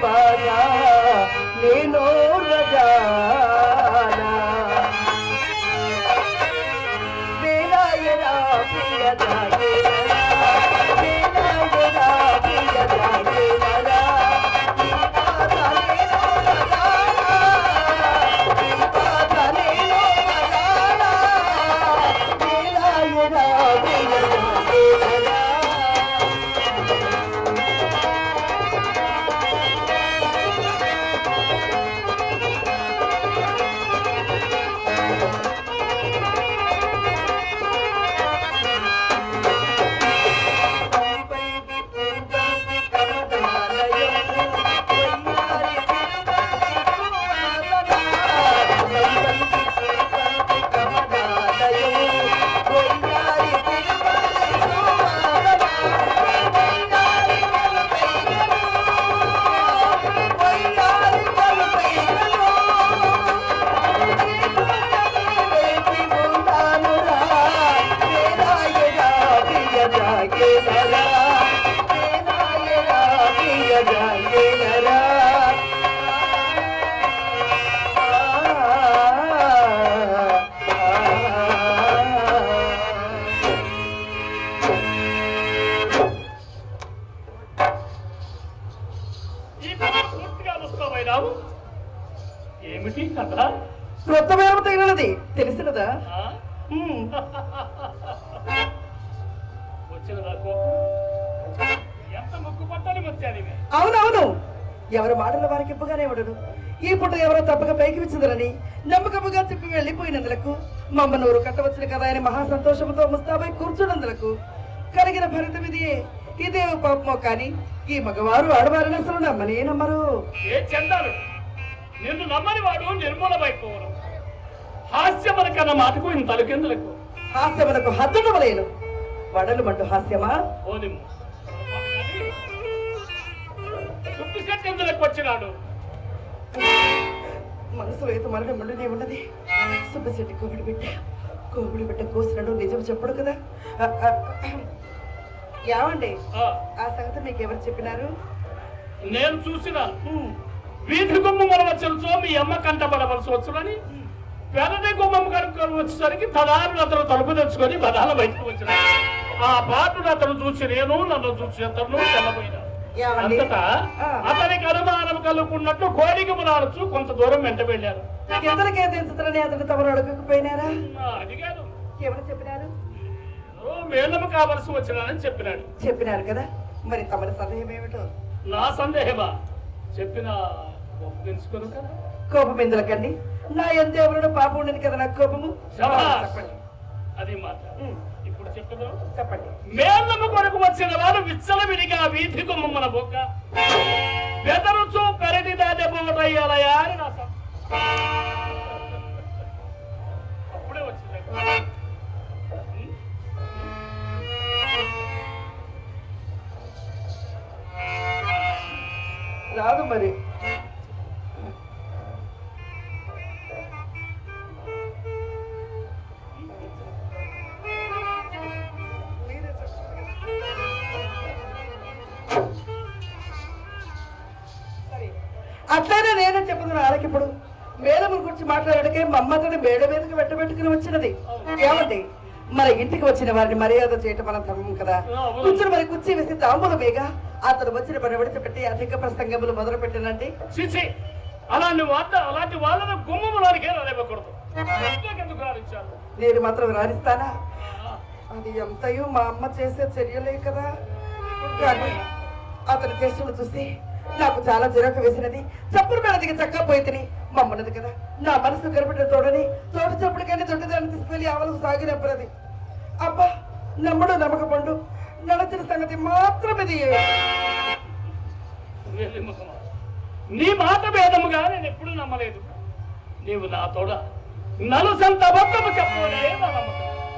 బాగా నేను రజానా వేలాయరా ప్రియ జాగేరా వేలాయరా ప్రియ జాగేరా ఈ బాధ నేను రజానా ఈ బాధ నేను రజానా వేలాయరా ప్రియ జాగేరా ఏమిటి కథ? క్రొత్త వేరము తగినది తెలిసినదా? వచ్చినదా ఎంత ముక్కు పట్టాలి వచ్చాను. అవునవును, ఎవరి మాటల వారికి ఇప్పుగానే ఉండడు. ఈ పుట్ట ఎవరో తప్పక పైకి వచ్చిందని నమ్మకముగా చెప్పి వెళ్ళిపోయినందులకు మమ్మ నూరు కట్టవచ్చిన కదా అని మహా సంతోషంతో ముస్తాబై కూర్చున్నందులకు కలిగిన ఫలితం ఇదే పాపమో కానీ ఈ మగవారు ఆడవారిని అసలు నమ్మనే నమ్మరు. ఏ చందాలు నిన్ను నమ్మని వాడు నిర్మూలమైపోవడం. హాస్యమనకన్న మాటకు ఇంత తలకెందులకు? హాస్యములకు హద్దుడవలేను. వడలు మంటు హాస్యమా? ఎందులకు వచ్చినాడు? మనసులో అయితే మరణ మండునే ఉన్నది. సుబ్బశెట్టి కోవిడి బిడ్డ కోసినాడు నిజం చెప్పడు కదా. ఏమండి ఆ సంగతి మీకు ఎవరు చెప్పినారు? నేను చూసిన వీధి గుమ్మ వచ్చుతో మీ అమ్మ కంటపడవలసి వచ్చునని పెరటి గుమ్మం కనుక్కొని వచ్చేసరికి తదారులు అతను తలుపు తెచ్చుకొని బదాల బయటకు వచ్చిన ఆ బాటును అతను చూసి నేను నన్ను చూసి అతను తెల్లబోయినా. అంతటా అతనికి అనుమానం కలుగుకున్నట్టు కోడికి మునాడుచు కొంత దూరం వెంట వెళ్ళారు. ఎంతకే తెలుసుదని అతను తమరు అడగకపోయినారా? అది కాదు, ఎవరు చెప్పినారు? మేళము కావలసి వచ్చినానని చెప్పినారు కదా. మరి తమరి సందేహం ఏమిటో? నా సందేహమా? చెప్పిన కదా. కోపం ఎందుకండి? నా ఎంత ఎవరు పాపం ఉండని కదా నాకు కోపము. చెప్పండి అది మాట. ఇప్పుడు చెప్పండి. మేళము కొరకు వచ్చిన వారు విచ్చలవిడిగా వీధి గుమ్మన బొక్క బెదరుచు పెరటి దాటపోవటయ్యాలయా అని నా అప్పుడే వచ్చింది. రాదు మరి. అట్లనే నేనే చెప్పుతున్నా. వాళ్ళకిప్పుడు మేడముల గురించి మాట్లాడకే మా అమ్మతోని మేడ మీదకి వెంటబెట్టుకుని వచ్చినది. ఏమండి, మన ఇంటికి వచ్చిన వారిని మర్యాద చేయటం మన ధర్మం కదా. కూర్చుని మరి కుర్చీ వేసి తాంబూలమేగా అతను వచ్చిన పని విడిచిపెట్టి అధిక ప్రసంగములు మొదలు పెట్టినండి. అలాంటి వాళ్ళను గుమ్మములానికే రానివ్వకూడదు. నేను మాత్రం రాణిస్తానా? అది ఎంతయో మా అమ్మ చేసే చర్యలే కదా. కానీ అతని చేష్టలు చూసి నాకు చాలా చిరాకు వేసినది. చప్పుడు మెడదికి చక్కపోయి తిని మమ్మన్నది కదా. నా మనసు కనిపెట్టిన తోడని తోట చప్పుడుకని దొడ్డిదాన్ని తీసుకెళ్లి ఆవలకు సాగినప్పుడది. అబ్బా, నమ్మడు నమ్మకపండు నడచిన సంగతి మాత్రం ఇది. నీ మాట భేదముగా నేను ఎప్పుడు నమ్మలేదు. నీవు నా తోడ నలుసంత అబద్ధము చెప్పలే.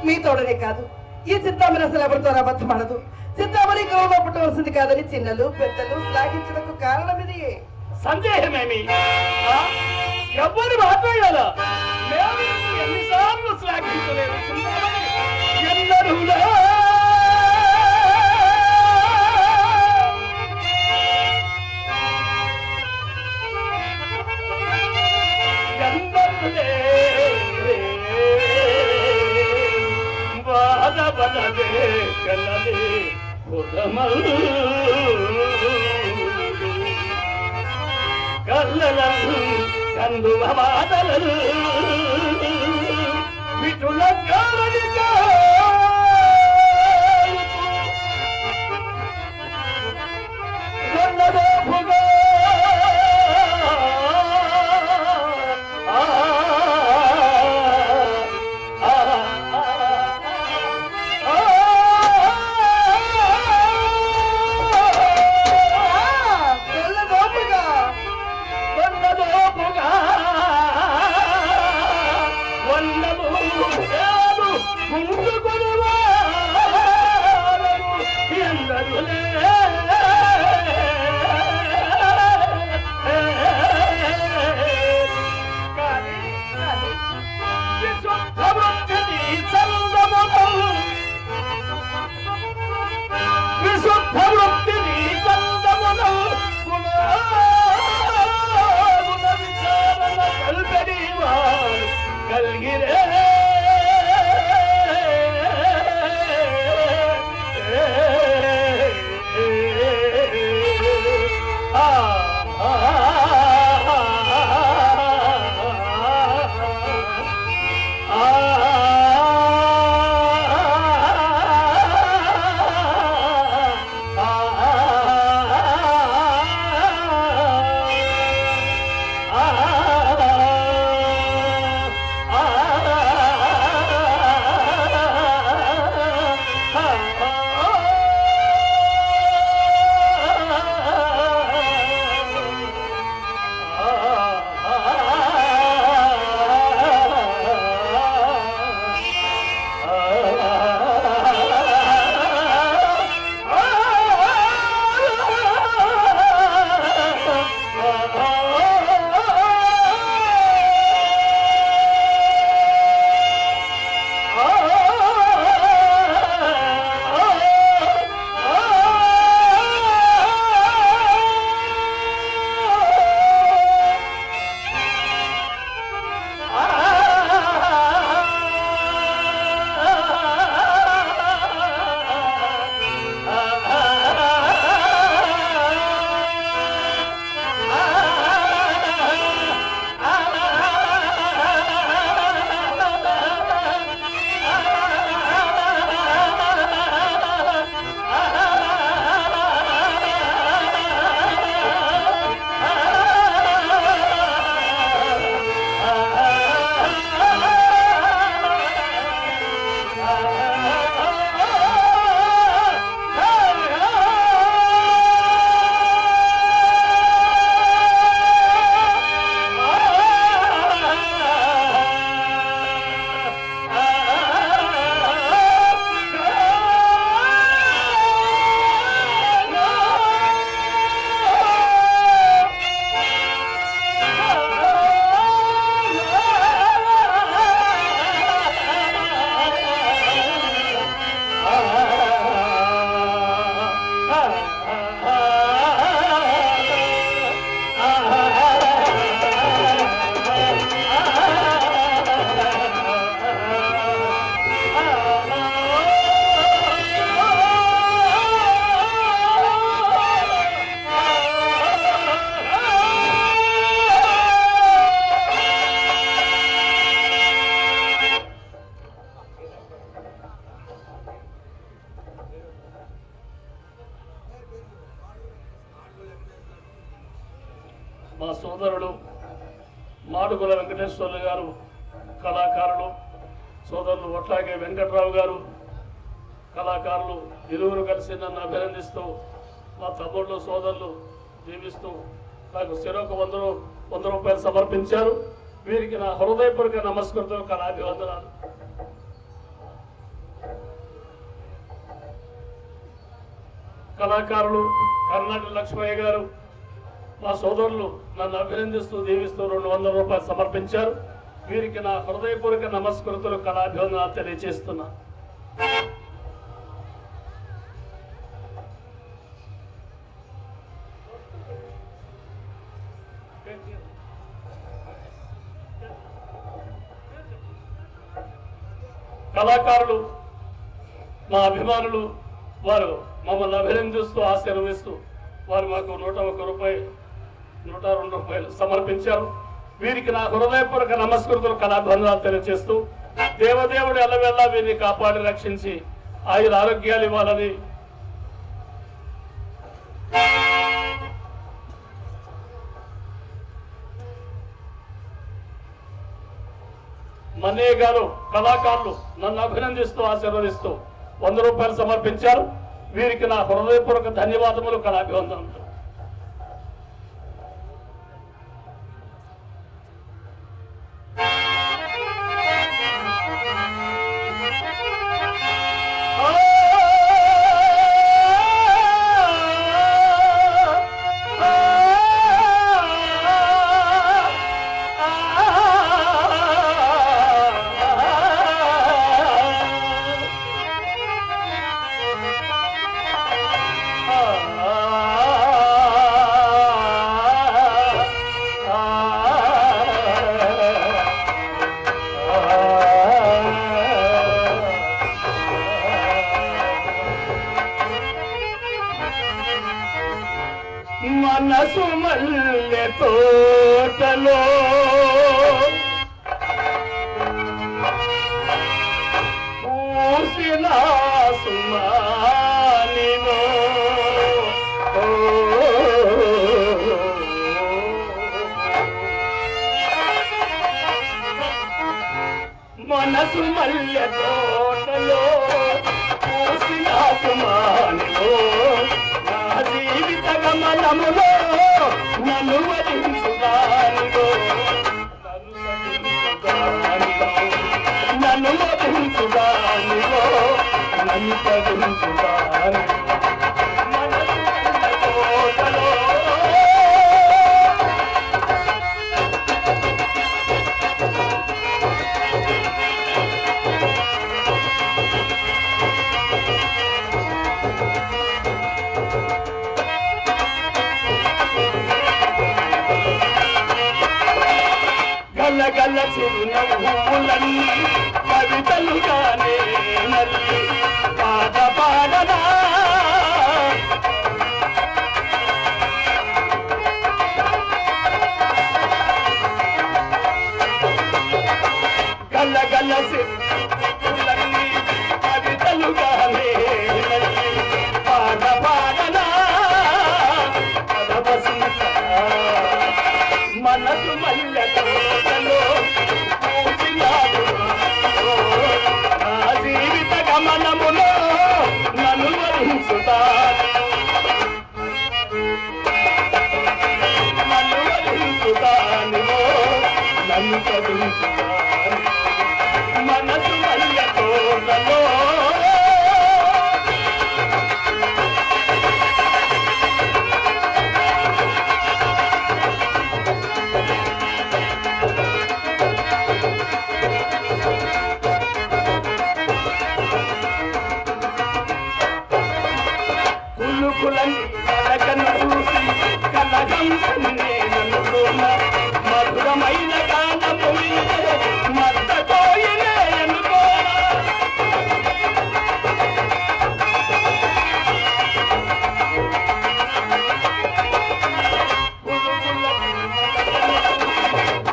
మీ తోడనే కాదు, ఈ చింతామణి అసలు ఎవరితో అబద్ధం ఆడదు. చింతామణి గౌరవ పుట్టవలసింది కాదని చిన్నలు పెద్దలు శ్లాఘించడానికి కారణం ఇది. సందేహమేమి? ఎవరు మాట్లాడాలా? ఎన్నిసార్లు శ్లాఘించలేదు. వెళ్ళలే ఉదమలు కల్లలను కందు బాధలు విటుల కారణిగా మా సోదరుడు మాడుగుల వెంకటేశ్వర్లు గారు కళాకారులు, సోదరులు ఒట్లాగే వెంకట్రావు గారు కళాకారులు ఇరువురు కలిసి నన్ను అభినందిస్తూ మా తమ్ముళ్ళు సోదరులు జీవిస్తూ నాకు చెరొక 100 రూపాయలు సమర్పించారు. వీరికి నా హృదయపూర్వక నమస్కృతులు, కళాభివందనాలు. కళాకారులు కర్ణాటక లక్ష్మయ్య గారు మా సోదరులు నన్ను అభినందిస్తూ దీవిస్తూ 200 రూపాయలు సమర్పించారు. వీరికి నా హృదయపూర్వక నమస్కృతులు, కళాభివందనాలు తెలియజేస్తున్నా. కళాకారులు మా అభిమానులు వారు మమ్మల్ని అభినందిస్తూ ఆశీర్వదిస్తూ వారు మాకు 101 రూపాయలు 102 రూపాయలు సమర్పించారు. వీరికి నా హృదయపూర్వక నమస్కృతులు కళాబంధాలు తెలియజేస్తూ దేవదేవుడు ఎల్లవెల్లా వీరిని కాపాడి రక్షించి ఆయుర ఆరోగ్యాలు ఇవ్వాలని మన్నయ్య గారు కళాకారులు నన్ను అభినందిస్తూ ఆశీర్వదిస్తూ 100 రూపాయలు సమర్పించారు. వీరికి నా హృదయపూర్వక ధన్యవాదములు కళాభివందనలు. మనసు మల్లె తోటలో పూసిన సుమానివో మనసు మల్లె తోటలో పూసిన సుమానివో జీవిత గమనములో నన్ను వరించుదానివో నన్ను వరించుదానివో నన్ను తరించుదానివో గల చిరునవ్వులన్నీ కవితలుగానే నల్లి పాట పాడనా గల గల చిరునవ్వులన్నీ కవితలుగానే నల్లి పాట పాడనా మనసు మల్లె తోటలో పూసినాడు నా జీవిత గమనములో నన్ను వరించుతాను నన్ను వరించుతాను నన్ను తరించుతాను మనసు మల్లె తోటలో చూసి కలగంసని నేననుకున్న మధురమైన గానము మద్దతోయినే అనుకోనా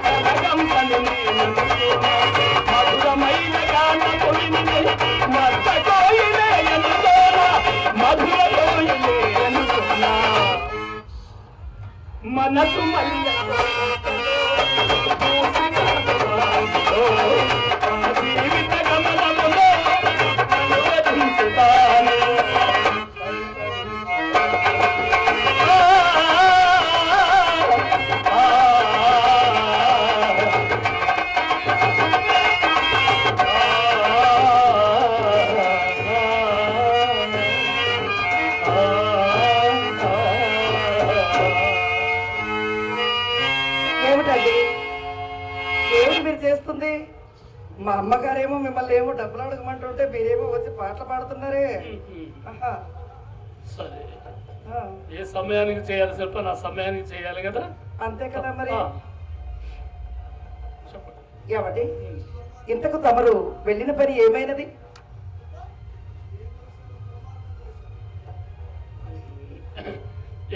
కలగంసని నేననుకున్న మధురమైన గానము మద్దతోయినే అనుకోనా మధురతోయినే మనసు మల్లె జీవిత గమనములో అనువదించుతాను ఏమిటి మీరు చేస్తుంది? మా అమ్మగారేమో మిమ్మల్ని ఏమో డబ్బులు అడగమంటుంటే మీరేమో వచ్చి పాటలు పాడుతున్నారే. సరే, ఏ సమయానికి చేయాలి చెప్ప, నా సమయానికి చేయాలి కదా. అంతే కదా మరి. ఏమండి, ఇంతకు తమరు వెళ్ళిన పని ఏమైనది?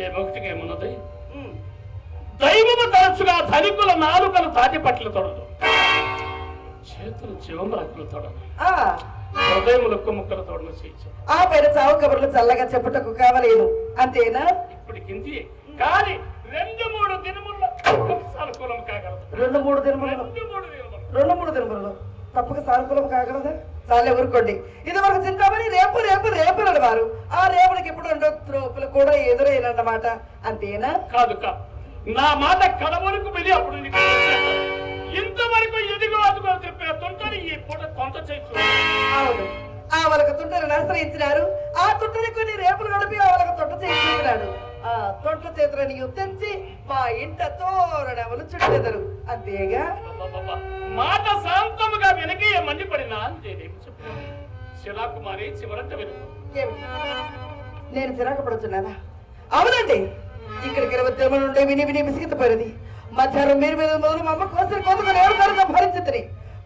ఏమొకటికి ఏమున్నది ఉమ్. దైవము తరచుగా ధనికుల నాలుకలు తాటి పట్ల తొడదు, చేతులు జీవములకులు తొడదు, ఆ హృదయములు ముక్కలు తోడలు చేయించు. ఆ పైన చావు కబుర్లు చల్లగా చెప్పుటకు కావలేను అంతేనా? ఇప్పటికింది కానీ 2-3 దినముల్లో సానుకూలం కాగలదు. 2-3 దినములు 2-3 దినములలో తప్పక సానుకూలం కాగలదా? చాలే ఊరుకోండి. ఇది వరకు చింతామని రేపు రేపు రేపు అన్నవారు ఆ రేపుడికి ఎప్పుడు 2 త్రోపులు కూడా ఎదురైనన్నమాట అంతేనా? కాదు కా నా మాట కడ వరకు వెళ్ళి అప్పుడు నీకు వచ్చేస్తాను. ఇంతవరకు ఎదుగు అదుగు చెప్పే తొంటని ఈ పూట కొంత చేయొచ్చు. అవును, ఆ వాళ్ళకి తుంటను ఆశ్రయించినారు. ఆ తుంటని కొన్ని రేపులు గడిపి ఆ వాళ్ళకి తొట్ట చేయించినాడు. ఆ తొట్ల చేతులని తెచ్చి మా ఇంట తోరణములు చుట్టెదరు అంతేగా. అబ్బబ్బబ్బ. మాట శాంతముగా వెనక మండిపడినా నేనేమి చెప్పాను. శిలాకుమారి చివరంట వెనుక ఏమిటి? నేను చిరాకు పడుతున్నానా? అవునండి, ఇక్కడికి 20 దినములు ఉంటే విని విని విసిగిపోయినది. మధ్యాహ్నం మీరు మీద మొదలు మా అమ్మ కోసరి కోతకు నేరుగా భరించుతుంది.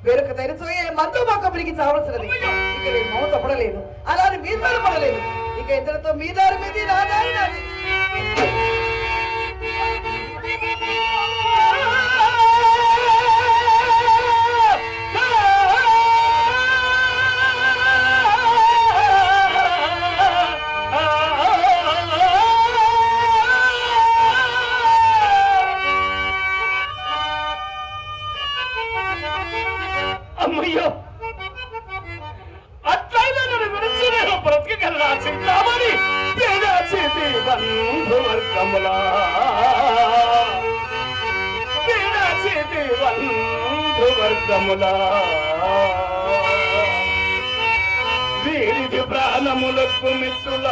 వేరొక తెరచోయే మందు మా కంపెనీకి చావలసినది. ఇక నేను మౌ తప్పడలేను, అలానే మీ దారి పడలేను. ఇక ఇద్దరితో మీ దారి మీది నా దారి నాది. అమ్మయ్యో, అట్లయినా నన్ను విడిచి నేను బ్రతికగలనా చింతామణి? పేదాచేతి బంధువర్గములా, పేదాచేతి బంధువర్గములా, వీరిది ప్రాణములకు మిత్రుల